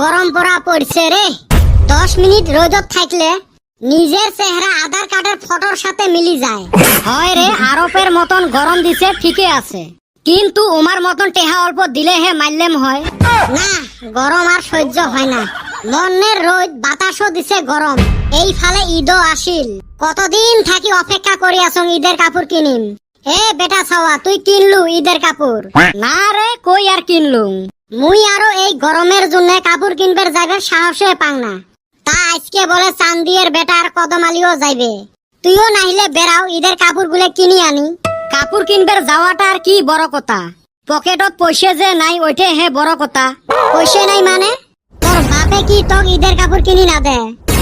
গরম পড়া পড়ছে রে। 10 মিনিট রোদত থাকলে নিজের চেহারা আধার কার্ডের ফটোর সাথে মিলি যায়। হয় রে, আরবের মতন গরম দিছে ঠিকই আছে, কিন্তু ওমার মতন টেহা অল্প দিলে হে মারলেম হয় না। গরম আর সহ্য হয় না। মনের রোদ বাতাসও দিছে গরম। এই ফালে ঈদও আসিল। কতদিন থাকি অপেক্ষা করি আসং ঈদের কাপড় কিনিম। এ বেটা ছাওয়া, তুই কিনলু ঈদের কাপড়? না রে, কই আর কিনলু। মুই আরো এই গরমের জন্য কাপড় কিনবার যাইবার সাহসে পাং না। তা আজকে বলে চান্দিয়ের বেটার কদমালিও যাইবে। তুইও নাইলে বেরাও, ঈদের কাপড় গুলো কিনি আনি। কাপড় কিনবার যাওয়াটা আর কি বড় কথা, পকেটত পয়সা যে নাই ওইটে হে বড় কথা। পয়সা নাই মানে তোর বাপে কি তোক ঈদের কাপড় কিনি না দে?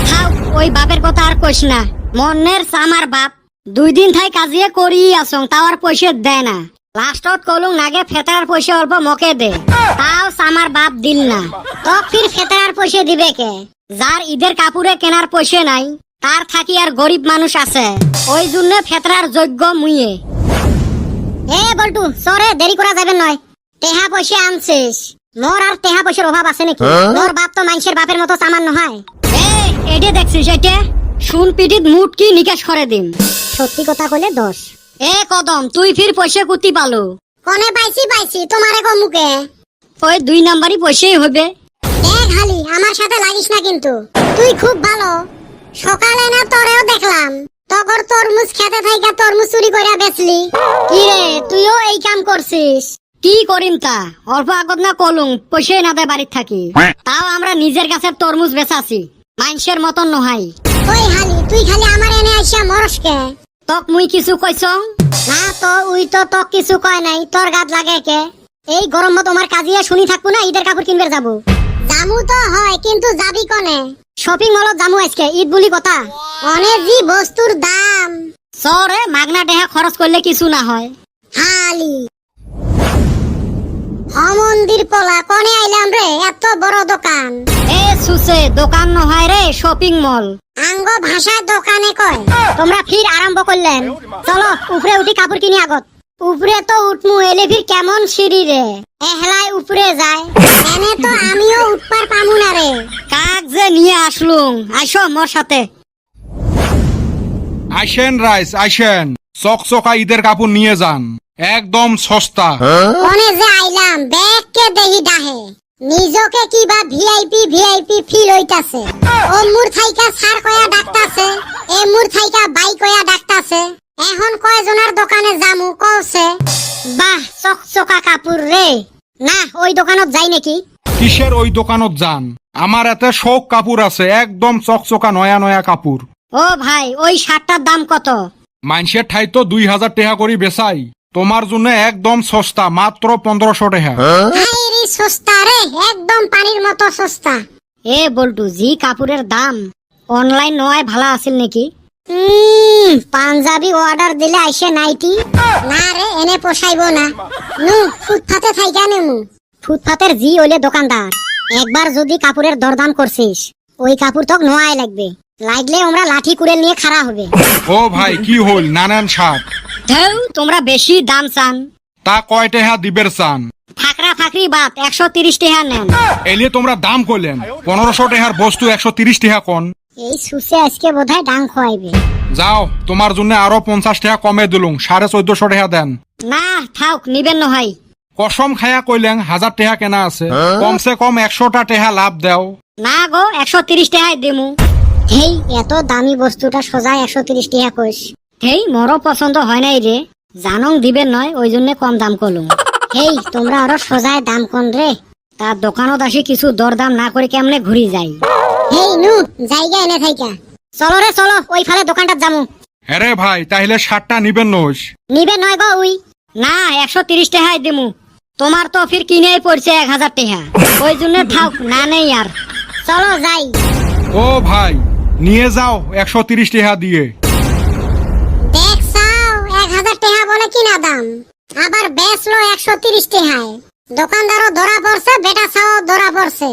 খাও, ওই বাপের কথা আর কইস না। মনের আমার বাপ 2 দিন থাই কাজিয়ে করি আসং, তাও আর পয়সা দেয় না। লাস্টত কলুং নাগে ফেতার পয়সা অল্প মকে দে, তাও আমার বাপ দিল না। তক ফির ফেতার পয়সা দিবে কে? যার ঈদের কাপড়ে কেনার পয়সা নাই, তার থাকি আর গরিব মানুষ আছে, ওই জন্য ফেতরার যোগ্য মুইয়ে। এ বল্টু, সরে দেরি করা যাবে নয়। টেহা পয়সা আনছিস, মোর আর টেহা পয়সার অভাব আছে নাকি? মোর বাপ তো মানুষের বাপের মতো সামান্য হয়। এডে দেখছিস, এটা শুন পিটিত মুট কি নিকাশ করে দিম। সত্যি কথা কইলে দোষ। এ কদম, তুই ফির পয়সা কুতি পালো? কোনে পাইছি তোমারে কমুকে। ওই 2 নাম্বারই পয়সাই হবে। খালি আমার সাথে লাগিস না কিন্তু। তুই খুব ভালো। সকালে না তোরেও দেখলাম তগর তরমুজ খেতে থাইকা তরমুজ চুরি কইরা বেচলি। কি রে, তুইও এই কাম করছিস? কি করিম তা, অল্প আগত না কলুং পয়সাই না দেয় বাড়ির থাকি, তাও আমরা নিজের কাছে তরমুজ বেচাছি, মানুষের মতন নহাই। ওই হালি, তুই খালি আমার এনে আইসা মরসকে। তক মুই কিছু কইছং না তো? উই তো তক কিছু কয় নাই, তোর গাত লাগে কে? এই গরম তোমার কাজিয়া শুনি থাকবো না? ঈদের কাপড় কিনবে যাবো। জামু তো হয়, কিন্তু যাবি কনে? শপিং মলত জামু আজকে, ঈদ বলি কথা। অনেক জি বস্তুর দাম। সরে মাগনা টেহা খরচ করলে কিছু না হয়। হালি মন্দির পোলা, কনে আইলাম রে? এত বড় দোকান। এ সুসে, দোকান নহয় রে, শপিং মল। আঙ্গ ভাষায় দোকানে কয়। তোমরা ফির আরম্ভ করলেন। চলো উপরে উঠি, কাপড় কিনি আগত। উপরে তো উঠমু, এলে ফির কেমন সিঁড়ি রে। এহলাই উপরে যায়, এনে তো আমিও উঠপার পামু না রে। কাক যে নিয়ে আসলুম, আইসো মোর সাথে। আইসেন রাইস, আইসেন। চকচকা ঈদের কাপড় নিয়ে যান, একদম সস্তা। কোনে যে আইলাম, ব্যাগ কে দেহি ডাহে। নিজকে কিবা ভিআইপি ফিল হইতাছে। ও মুর থাইকা সার কয়া ডাকতাছে, এ মুর থাইকা বাই কয়া ডাকতাছে। এখন কয়জনের দোকানে জামু কওছে। বাহ, চকচকা কাপড় রে। না, ওই দোকানত যাই নাকি? কিসের ওই দোকানত যান? আমার এতে শোক কাপড় আছে, একদম চকচকা নয়া নয়া কাপড়। ও ভাই, ওই শার্টটার দাম কত? মানুষের ঠাই তো 2000 টাকা করে বেচাই, তোমার জন্য একদম সস্তা, মাত্র 1500 টাকা। হাইরে সস্তা রে, একদম পানির মতো সস্তা। এ বল্টু, জি কাপড়ের দাম, অনলাইন নয় ভালো আছিল নাকি? পাঞ্জাবি অর্ডার দিলে আইসে নাইটি। না রে, এনে পোষাইবো না। নু ফুটপাতে থাইকা নেমু। ফুটপাতের জি ওইলে দোকানদার। একবার যদি কাপড়ের দরদাম করছিস, ওই কাপড় তক নোয়াই লাগবে। লাগলে আমরা লাঠি কুড়েল নিয়ে খাড়া হবে। ও ভাই, কি হল? নানান শার্ট। ঢেউ, তোমরা বেশি দাম চান। তা কয় টাকা দিবের চান? ফাকরা ফাকরি বাত, 130 টাকা নেন। এলে তোমরা দাম কইলেন, 1500 টাকার বস্তু 130 টাকা কোন? এই সুসে আজকে বোধহয় ডাং খোয়াইবে। যাও, তোমার জন্য আরো 50 টাকা কমে দিলুম, 1450 টাকা দেন। না থাক, নিবেন নহয়। কসম খায়া কইলেন 1000 টাকা কেনা আছে, কমসে কম 100টা টাকা লাভ দেও। না গো, 130 টাকায় দিমু। হেই, এত দামি বস্তুটা সোজা 130 টাকা কইস। হেই, মোরও পছন্দ হয় নাই রে, জানং দিবেন নয়, ওই জন্য কম দাম করলুম। হেই, তোমরা আরো সোজায় দাম কোন রে? তার দোকানত আসি কিছু দরদাম না করে কেমনে ঘুরি যাই। হেই নু, জায়গা এনে থাইকা। চলো রে চলো, ওই ফালে দোকানটা যামু। হ্যাঁ ভাই, তাহলে শার্টটা নিবেন নইস? নিবে নয় গো উই। না, 130 টাকায় দিমু। তোমার তো ফির কিনেই পড়ছে 1000 টাকা, ওই জন্য থাক, না নেই আর। চলো যাই। ও ভাই, নিয়ে যাও 130 টাকা দিয়ে। দেখছাও, 1000 টাকা বলে কিনা দাম, আবার বেচলো 130 টাকায়। দোকানদারও ধরা পড়ছে, বেটা ছাও ধরা পড়ছে।